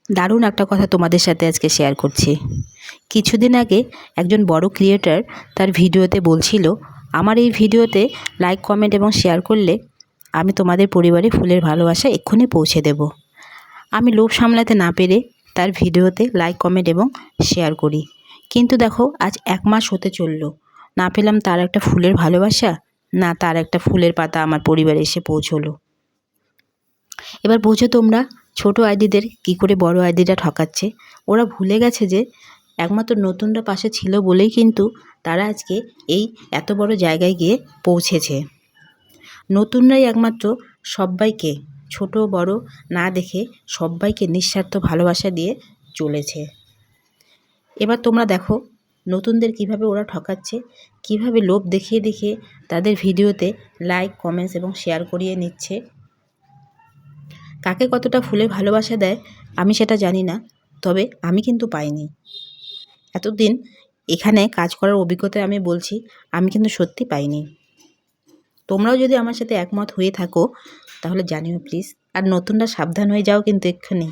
দারুণ একটা কথা তোমাদের সাথে আজকে শেয়ার করছি। কিছুদিন আগে একজন বড় ক্রিয়েটর তার ভিডিওতে বলছিল, আমার এই ভিডিওতে লাইক, কমেন্ট এবং শেয়ার করলে আমি তোমাদের পরিবারে ফুলের ভালোবাসা এক্ষুনি পৌঁছে দেব। আমি লোভ সামলাতে না পেরে তার ভিডিওতে লাইক, কমেন্ট এবং শেয়ার করি। কিন্তু দেখো, আজ 1 মাস হতে চললো, না পেলাম তার একটা ফুলের ভালোবাসা, না তার একটা ফুলের পাতা আমার পরিবারে এসে পৌঁছলো। এবার বোঝো তোমরা, ছোট আইডিদের কী করে বড় আইডিরা ঠকাচ্ছে। ওরা ভুলে গেছে যে একমাত্র নতুনরা পাশে ছিল বলেই কিন্তু তারা আজকে এই এত বড় জায়গায় গিয়ে পৌঁছেছে। নতুনরাই একমাত্র সব্বাইকে, ছোট বড় না দেখে সব্বাইকে নিঃস্বার্থ ভালোবাসা দিয়ে চলেছে। এবার তোমরা দেখো নতুনদের কিভাবে ওরা ঠকাচ্ছে, কিভাবে লোভ দেখিয়ে দেখিয়ে তাদের ভিডিওতে লাইক, কমেন্টস এবং শেয়ার করিয়ে নিচ্ছে। কাকে কতটা ফুলের ভালোবাসা দেয় আমি সেটা জানি না, তবে আমি কিন্তু পাইনি। এতদিন এখানে কাজ করার অভিজ্ঞতায় আমি বলছি, আমি কিন্তু সত্যি পাইনি। তোমরাও যদি আমার সাথে একমত হয়ে থাকো তাহলে জানিও প্লিজ। আর নতুনরা সাবধান হয়ে যাও কিন্তু এক্ষুনি।